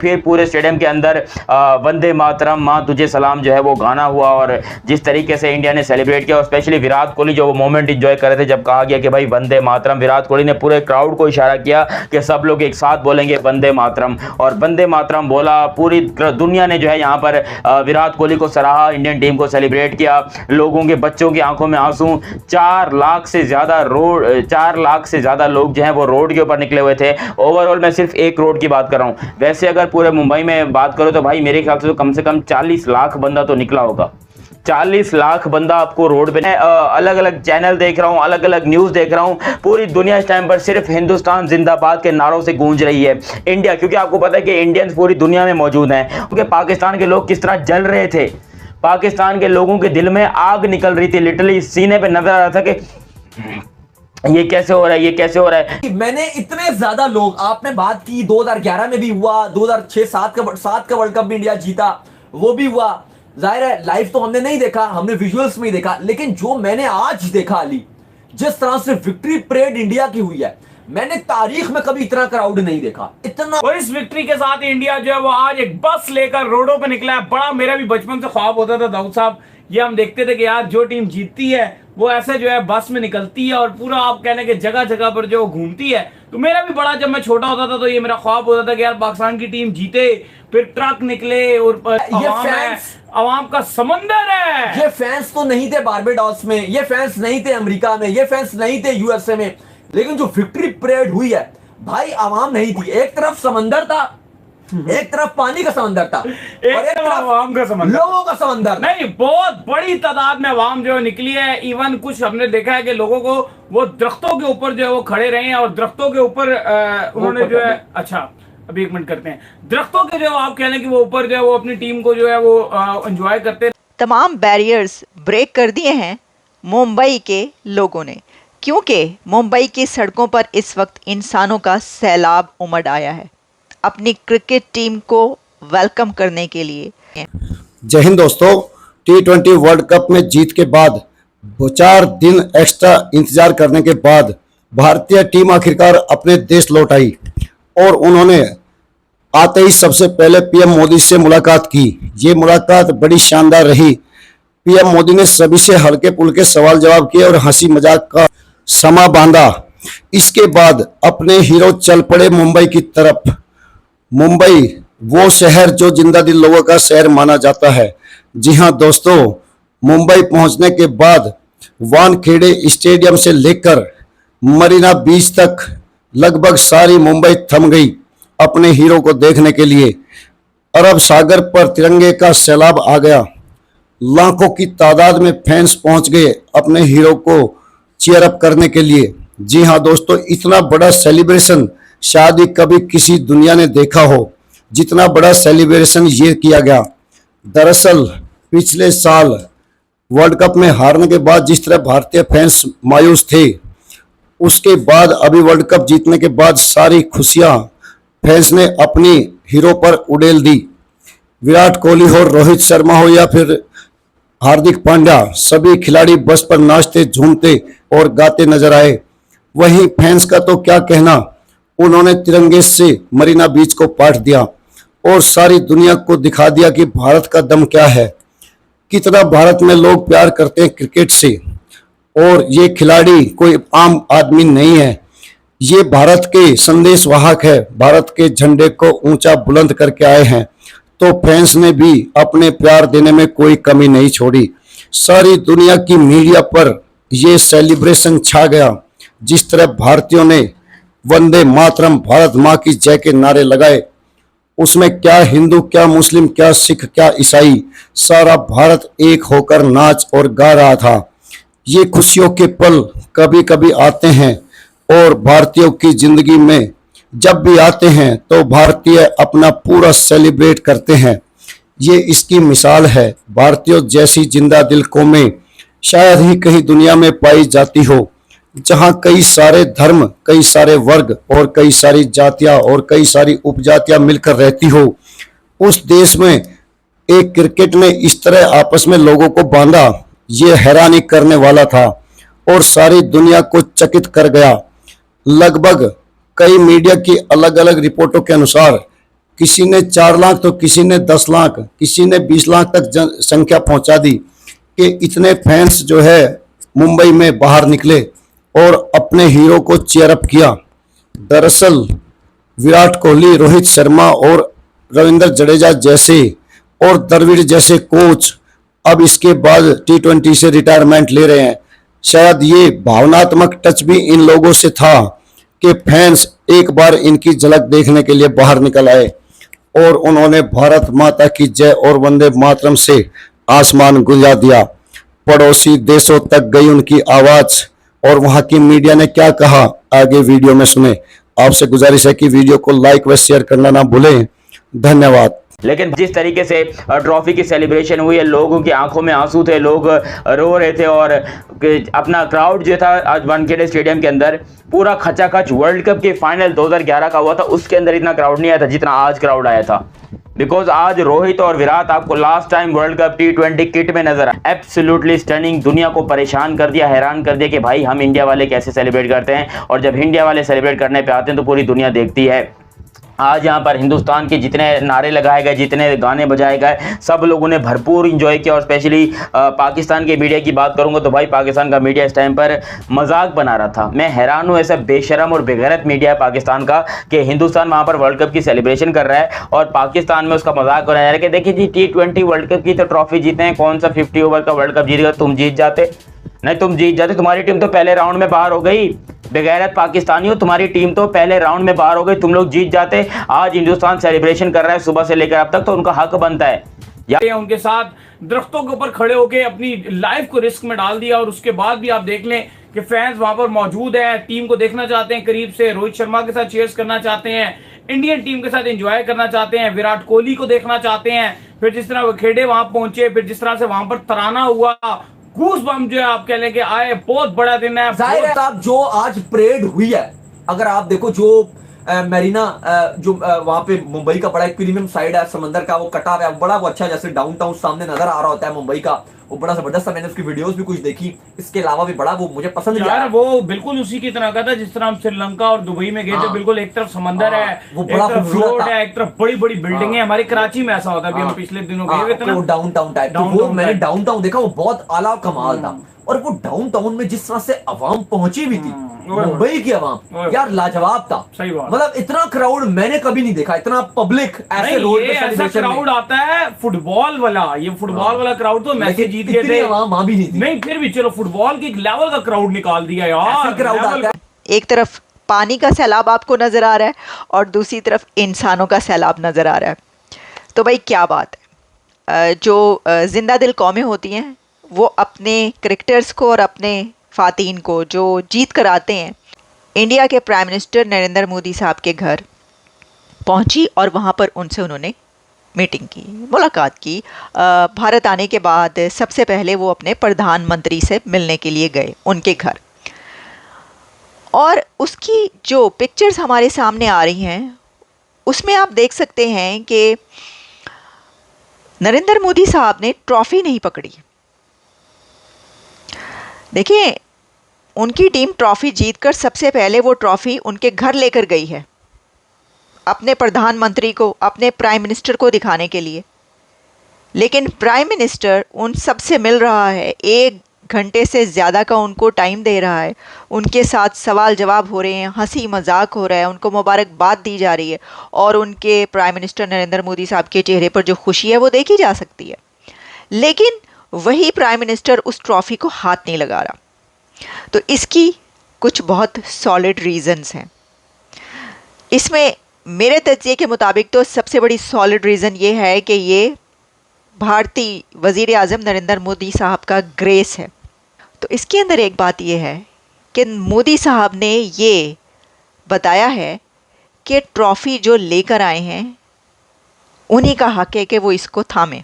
फिर पूरे स्टेडियम के अंदर वंदे मातरम माँ तुझे सलाम जो है वो गाना हुआ, और जिस तरीके से इंडिया ने सेलिब्रेट किया, और स्पेशली विराट कोहली जो वो मोमेंट इंजॉय कर रहे थे जब कहा गया कि भाई वंदे मातरम, विराट कोहली ने पूरे क्राउड को इशारा किया कि सब लोग एक साथ बोलेंगे वंदे मातरम, और वंदे मातरम बोला। पूरी दुनिया ने जो है यहाँ पर विराट कोहली को सराहा, इंडियन टीम को सेलिब्रेट किया, लोगों के बच्चों की आंखों में आंसू। 4 लाख से ज़्यादा लोग जो हैं वो रोड के ऊपर निकले हुए थे। ओवरऑल मैं सिर्फ एक रोड की बात कर रहा हूँ, वैसे अगर पूरे मुंबई में बात करो तो भाई मेरे ख्याल से तो कम 40 लाख बंदा तो निकला होगा। 40 लाख बंदा आपको रोड पे। अलग अलग चैनल देख रहा हूँ, अलग अलग न्यूज़ देख रहा हूँ, पूरी दुनिया इस टाइम पर सिर्फ हिंदुस्तान जिंदाबाद के नारों से गूंज रही है। इंडिया, क्योंकि आपको पता है कि इंडियंस पूरी दुनिया में मौजूद हैं, क्योंकि पाकिस्तान के लोग किस तरह जल रहे थे, पाकिस्तान के लोगों के दिल में आग निकल रही थी, लिटरली सीने पे नजर आ रहा था कि ये कैसे हो रहा है, ये कैसे हो रहा है। मैंने इतने ज्यादा लोग, आपने बात की 2011 में भी हुआ, 2006-7 का वर्ल्ड कप भी इंडिया जीता, वो भी हुआ। जाहिर है लाइव तो हमने नहीं देखा, हमने विजुअल्स में ही देखा, लेकिन जो मैंने आज देखा अली, जिस तरह से विक्ट्री परेड इंडिया की हुई है, मैंने तारीख में कभी इतना क्राउड नहीं देखा, इतना। और इस विक्ट्री के साथ इंडिया जो है वो आज एक बस लेकर रोडों पे निकला है। बड़ा मेरा भी बचपन से ख्वाब होता था दाऊद साहब, ये हम देखते थे कि यार जो टीम जीतती है वो ऐसे जो है बस में निकलती है और पूरा आप कहने के जगह जगह पर जो घूमती है। तो मेरा भी बड़ा, जब मैं छोटा होता था तो ये मेरा ख्वाब होता था कि यार पाकिस्तान की टीम जीते, फिर ट्रक निकले और अवाम का समंदर है। ये फैंस तो नहीं थे बारबेडॉस में, ये फैंस नहीं थे अमेरिका में, ये फैंस नहीं थे यूएसए में, लेकिन जो विक्ट्री परेड हुई है भाई, आवाम नहीं थी। एक तरफ समंदर था, एक तरफ पानी का समंदर था, एक तरफ आवाम का समंदर, लोगों का समंदर। नहीं, बहुत बड़ी तादाद में आवाम जो निकली है। इवन कुछ हमने देखा है कि लोगों को वो दरख्तों के ऊपर जो है वो खड़े रहे हैं और दरख्तों के ऊपर उन्होंने जो है, अच्छा अभी 1 मिनट करते हैं, दरख्तों के जो आप कहने कि वो ऊपर जो है वो अपनी टीम को जो है वो एंजॉय करते हैं। तमाम बैरियर्स ब्रेक कर दिए हैं मुंबई के लोगों ने, क्योंकि मुंबई की सड़कों पर इस वक्त इंसानों का सैलाब उमड़ आया है अपनी क्रिकेट टीम को वेलकम करने के लिए। जय हिंद दोस्तों, T20 वर्ल्ड कप में जीत के बाद 4 दिन एक्स्ट्रा इंतजार करने के बाद भारतीय टीम आखिरकार अपने देश लौट आई और उन्होंने आते ही सबसे पहले पीएम मोदी से मुलाकात की। ये मुलाकात बड़ी शानदार रही। पीएम मोदी ने सभी से हल्के फुल्के सवाल जवाब किए और हंसी मजाक का समा बांधा। इसके बाद अपने हीरो चल पड़े मुंबई की तरफ। मुंबई वो शहर जो जिंदा दिल लोगों का शहर माना जाता है। जी हां दोस्तों, मुंबई पहुंचने के बाद वानखेड़े स्टेडियम से लेकर मरीना बीच तक लगभग सारी मुंबई थम गई अपने हीरो को देखने के लिए। अरब सागर पर तिरंगे का सैलाब आ गया। लाखों की तादाद में फैंस पहुंच गए अपने हीरो को चीयर अप करने के लिए। जी हां दोस्तों, इतना बड़ा सेलिब्रेशन शायद ही कभी किसी दुनिया ने देखा हो जितना बड़ा सेलिब्रेशन ये किया गया। दरअसल पिछले साल वर्ल्ड कप में हारने के बाद जिस तरह भारतीय फैंस मायूस थे, उसके बाद अभी वर्ल्ड कप जीतने के बाद सारी खुशियां फैंस ने अपनी हीरो पर उड़ेल दी। विराट कोहली हो, रोहित शर्मा हो या फिर हार्दिक पांड्या, सभी खिलाड़ी बस पर नाचते झूमते और गाते नजर आए। वहीं फैंस का तो क्या कहना, उन्होंने तिरंगे से मरीना बीच को पाट दिया और सारी दुनिया को दिखा दिया कि भारत का दम क्या है, कितना भारत में लोग प्यार करते हैं क्रिकेट से। और ये खिलाड़ी कोई आम आदमी नहीं है, ये भारत के संदेश वाहक है, भारत के झंडे को ऊंचा बुलंद करके आए हैं। तो फैंस ने भी अपने प्यार देने में कोई कमी नहीं छोड़ी। सारी दुनिया की मीडिया पर यह सेलिब्रेशन छा गया। जिस तरह भारतीयों ने वंदे मातरम, भारत माँ की जय के नारे लगाए, उसमें क्या हिंदू, क्या मुस्लिम, क्या सिख, क्या ईसाई, सारा भारत एक होकर नाच और गा रहा था। ये खुशियों के पल कभी कभी आते हैं और भारतीयों की जिंदगी में जब भी आते हैं तो भारतीय अपना पूरा सेलिब्रेट करते हैं। ये इसकी मिसाल है। भारतीयों जैसी जिंदा दिल कौमें शायद ही कहीं दुनिया में पाई जाती हो, जहां कई सारे धर्म, कई सारे वर्ग और कई सारी जातियां और कई सारी उपजातियां मिलकर रहती हो। उस देश में एक क्रिकेट ने इस तरह आपस में लोगों को बांधा, ये हैरानी करने वाला था और सारी दुनिया को चकित कर गया। लगभग कई मीडिया की अलग अलग रिपोर्टों के अनुसार किसी ने 4 लाख तो किसी ने 10 लाख, किसी ने 20 लाख तक संख्या पहुंचा दी कि इतने फैंस जो है मुंबई में बाहर निकले और अपने हीरो को चीयर अप किया। दरअसल विराट कोहली, रोहित शर्मा और रविंद्र जडेजा जैसे और द्रविड़ जैसे कोच अब इसके बाद T20 से रिटायरमेंट ले रहे हैं। शायद ये भावनात्मक टच भी इन लोगों से था कि फैंस एक बार इनकी झलक देखने के लिए बाहर निकल आए और उन्होंने भारत माता की जय और वंदे मातरम से आसमान गुंजा दिया। पड़ोसी देशों तक गई उनकी आवाज और वहां की मीडिया ने क्या कहा, आगे वीडियो में सुने। आपसे गुजारिश है कि वीडियो को लाइक व शेयर करना ना भूलें। धन्यवाद। लेकिन जिस तरीके से ट्रॉफी की सेलिब्रेशन हुई है, लोगों की आंखों में आंसू थे, लोग रो रहे थे और अपना क्राउड जो था आज वानखेड़े स्टेडियम के अंदर पूरा खचाखच वर्ल्ड कप के फाइनल 2011 का हुआ था, उसके अंदर इतना क्राउड नहीं आया था जितना आज क्राउड आया था। बिकॉज आज रोहित और विराट आपको last time world cup T20 kit में नजर आया। एब्सोल्युटली स्टनिंग, दुनिया को परेशान कर दिया, हैरान कर दिया कि भाई हम इंडिया वाले कैसे सेलिब्रेट करते हैं, और जब इंडिया वाले सेलिब्रेट करने पे आते हैं तो पूरी दुनिया देखती है। आज यहाँ पर हिंदुस्तान के जितने नारे लगाए गए, जितने गाने बजाए गए, सब लोगों ने भरपूर इंजॉय किया। और स्पेशली पाकिस्तान के मीडिया की बात करूंगा तो भाई पाकिस्तान का मीडिया इस टाइम पर मजाक बना रहा था। मैं हैरान हूँ, ऐसा बेशरम और बेगैरत मीडिया है पाकिस्तान का कि हिंदुस्तान वहाँ पर वर्ल्ड कप की सेलिब्रेशन कर रहा है और पाकिस्तान में उसका मजाक बनाया जा रहा है कि देखिए जी T20 वर्ल्ड कप की तो ट्रॉफी जीते हैं, कौन सा 50 ओवर का वर्ल्ड कप जीतेगा, तुम जीत जाते। नहीं, तुम जीत जाते, तुम्हारी टीम तो पहले राउंड में बाहर हो गई। बेगैरत पाकिस्तानियों, तुम्हारी टीम तो पहले राउंड में बाहर हो गई, तुम लोग जीत जाते। आज हिंदुस्तान सेलिब्रेशन कर रहा है सुबह से लेकर अब तक, तो उनका हक बनता है। या उनके साथ दरख्तों के ऊपर खड़े होकर अपनी लाइफ को रिस्क में डाल दिया। और उसके बाद भी आप देख लें कि फैंस वहां पर मौजूद है, टीम को देखना चाहते हैं करीब से, रोहित शर्मा के साथ चीयर्स करना चाहते हैं, इंडियन टीम के साथ एंजॉय करना चाहते हैं, विराट कोहली को देखना चाहते हैं। फिर जिस तरह खेड़े वहां पहुंचे, फिर जिस तरह से वहां पर तराना हुआ, गूस बम्प जो है आप कह लें कि आए, बहुत बड़ा दिन है। जाहिर है साहब, जो आज परेड हुई है, अगर आप देखो जो मेरीना जो वहां पे मुंबई का बड़ा एक प्रीमियम साइड है समंदर का, वो कटा हुआ है, बड़ा वो अच्छा, जैसे डाउनटाउन सामने नजर आ रहा होता है मुंबई का, वो बड़ा जबरदस्त था। मैंने उसकी वीडियोस भी कुछ देखी, इसके अलावा भी बड़ा वो मुझे पसंद नहीं आया। वो बिल्कुल उसी की तरह का था जिस तरह हम श्रीलंका और दुबई में गए थे। बिल्कुल एक तरफ समंदर है, वो बड़ा एक तरफ खूबसूरत रोड था। है, एक तरफ बड़ी बड़ी बिल्डिंग है। हमारे कराची में ऐसा होता है, अभी हम पिछले दिनों गए हुए थे ना डाउनटाउन टाइप, तो वो मैंने डाउनटाउन देखा, वो बहुत आला कमाल था। और वो डाउनटाउन में जिस तरह से अवाम पहुंची भी थी, मुंबई की अवाम यार लाजवाब था। सही बात। मतलब इतना क्राउड मैंने कभी नहीं देखा, इतना पब्लिक ऐसे रोड पे ऐसा क्राउड आता है फुटबॉल वाला, ये फुटबॉल वाला क्राउड तो मैच जीत गए थे, अवाम भी नहीं थी। नहीं फिर भी चलो फुटबॉल के लेवल का क्राउड निकाल दिया यार। क्राउड आता है। एक तरफ पानी का सैलाब आपको नज़र आ रहा है और दूसरी तरफ इंसानों का सैलाब नज़र आ रहा है। तो भाई क्या बात है, जो जिंदा दिल कौमें होती हैं वो अपने क्रिकेटर्स को और अपने फ़ातीन को जो जीत कर आते हैं, इंडिया के प्राइम मिनिस्टर नरेंद्र मोदी साहब के घर पहुंची और वहां पर उनसे उन्होंने मीटिंग की, मुलाकात की। भारत आने के बाद सबसे पहले वो अपने प्रधानमंत्री से मिलने के लिए गए उनके घर, और उसकी जो पिक्चर्स हमारे सामने आ रही हैं उसमें आप देख सकते हैं कि नरेंद्र मोदी साहब ने ट्रॉफ़ी नहीं पकड़ी। देखिए, उनकी टीम ट्रॉफ़ी जीतकर सबसे पहले वो ट्रॉफ़ी उनके घर लेकर गई है, अपने प्रधानमंत्री को, अपने प्राइम मिनिस्टर को दिखाने के लिए। लेकिन प्राइम मिनिस्टर उन सबसे मिल रहा है, 1 घंटे से ज़्यादा का उनको टाइम दे रहा है, उनके साथ सवाल जवाब हो रहे हैं, हंसी मजाक हो रहा है, उनको मुबारकबाद दी जा रही है, और उनके प्राइम मिनिस्टर नरेंद्र मोदी साहब के चेहरे पर जो खुशी है वो देखी जा सकती है। लेकिन वही प्राइम मिनिस्टर उस ट्रॉफ़ी को हाथ नहीं लगा रहा। तो इसकी कुछ बहुत सॉलिड रीज़न्स हैं। इसमें मेरे तज्ज़िये के मुताबिक तो सबसे बड़ी सॉलिड रीज़न ये है कि ये भारतीय वज़ीर आज़म नरेंद्र मोदी साहब का ग्रेस है। तो इसके अंदर एक बात ये है कि मोदी साहब ने ये बताया है कि ट्रॉफ़ी जो लेकर आए हैं उन्हीं का हक है कि वो इसको थामें।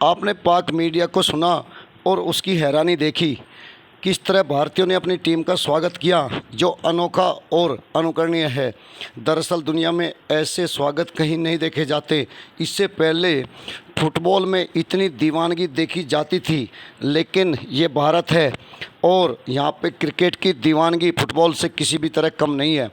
आपने पाक मीडिया को सुना और उसकी हैरानी देखी, किस तरह भारतीयों ने अपनी टीम का स्वागत किया, जो अनोखा और अनुकरणीय है। दरअसल दुनिया में ऐसे स्वागत कहीं नहीं देखे जाते। इससे पहले फुटबॉल में इतनी दीवानगी देखी जाती थी, लेकिन ये भारत है और यहाँ पे क्रिकेट की दीवानगी फुटबॉल से किसी भी तरह कम नहीं है।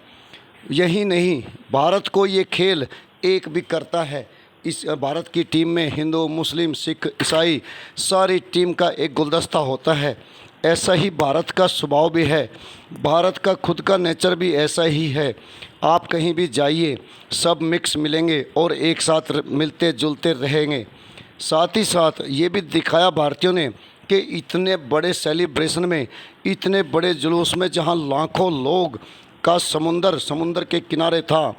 यही नहीं, भारत को ये खेल एक भी करता है। इस भारत की टीम में हिंदू, मुस्लिम, सिख, ईसाई सारी टीम का एक गुलदस्ता होता है। ऐसा ही भारत का स्वभाव भी है, भारत का खुद का नेचर भी ऐसा ही है। आप कहीं भी जाइए, सब मिक्स मिलेंगे और एक साथ मिलते जुलते रहेंगे। साथ ही साथ ये भी दिखाया भारतीयों ने कि इतने बड़े सेलिब्रेशन में, इतने बड़े जुलूस में, जहां लाखों लोग का समुंदर के किनारे था,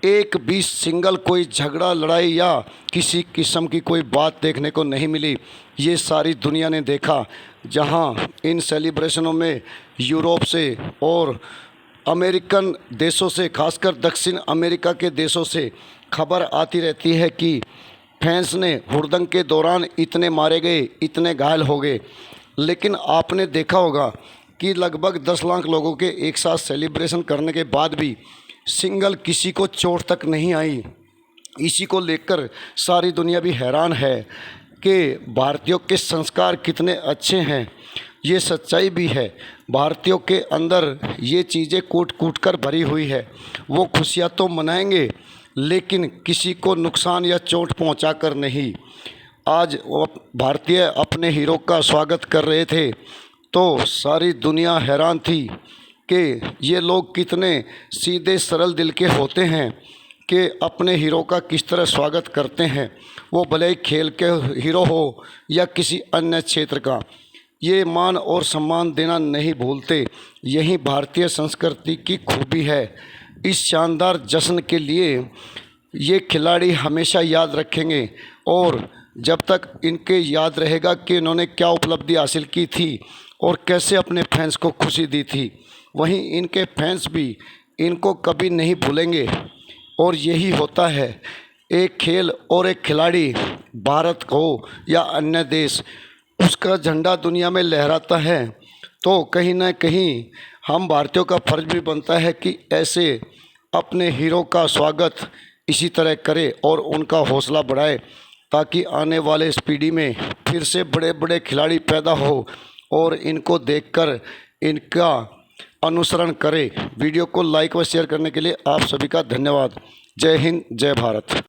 एक भी सिंगल कोई झगड़ा, लड़ाई या किसी किस्म की कोई बात देखने को नहीं मिली। ये सारी दुनिया ने देखा। जहां इन सेलिब्रेशनों में यूरोप से और अमेरिकन देशों से, खासकर दक्षिण अमेरिका के देशों से खबर आती रहती है कि फैंस ने हुड़दंग के दौरान इतने मारे गए, इतने घायल हो गए। लेकिन आपने देखा होगा कि लगभग 10 लाख लोगों के एक साथ सेलिब्रेशन करने के बाद भी सिंगल किसी को चोट तक नहीं आई। इसी को लेकर सारी दुनिया भी हैरान है कि भारतीयों के संस्कार कितने अच्छे हैं। ये सच्चाई भी है, भारतीयों के अंदर ये चीज़ें कूट कूट कर भरी हुई है। वो खुशियाँ तो मनाएंगे लेकिन किसी को नुकसान या चोट पहुंचा कर नहीं। आज भारतीय अपने हीरो का स्वागत कर रहे थे तो सारी दुनिया हैरान थी कि ये लोग कितने सीधे सरल दिल के होते हैं कि अपने हीरो का किस तरह स्वागत करते हैं। वो भले ही खेल के हीरो हो या किसी अन्य क्षेत्र का, ये मान और सम्मान देना नहीं भूलते। यही भारतीय संस्कृति की खूबी है। इस शानदार जश्न के लिए ये खिलाड़ी हमेशा याद रखेंगे और जब तक इनके याद रहेगा कि इन्होंने क्या उपलब्धि हासिल की थी और कैसे अपने फैंस को खुशी दी थी, वहीं इनके फैंस भी इनको कभी नहीं भूलेंगे। और यही होता है, एक खेल और एक खिलाड़ी, भारत हो या अन्य देश, उसका झंडा दुनिया में लहराता है तो कहीं ना कहीं हम भारतीयों का फर्ज भी बनता है कि ऐसे अपने हीरो का स्वागत इसी तरह करे और उनका हौसला बढ़ाए, ताकि आने वाले इस पीढ़ी में फिर से बड़े बड़े खिलाड़ी पैदा हो और इनको देखकर इनका अनुसरण करे। वीडियो को लाइक व शेयर करने के लिए आप सभी का धन्यवाद। जय हिंद, जय भारत।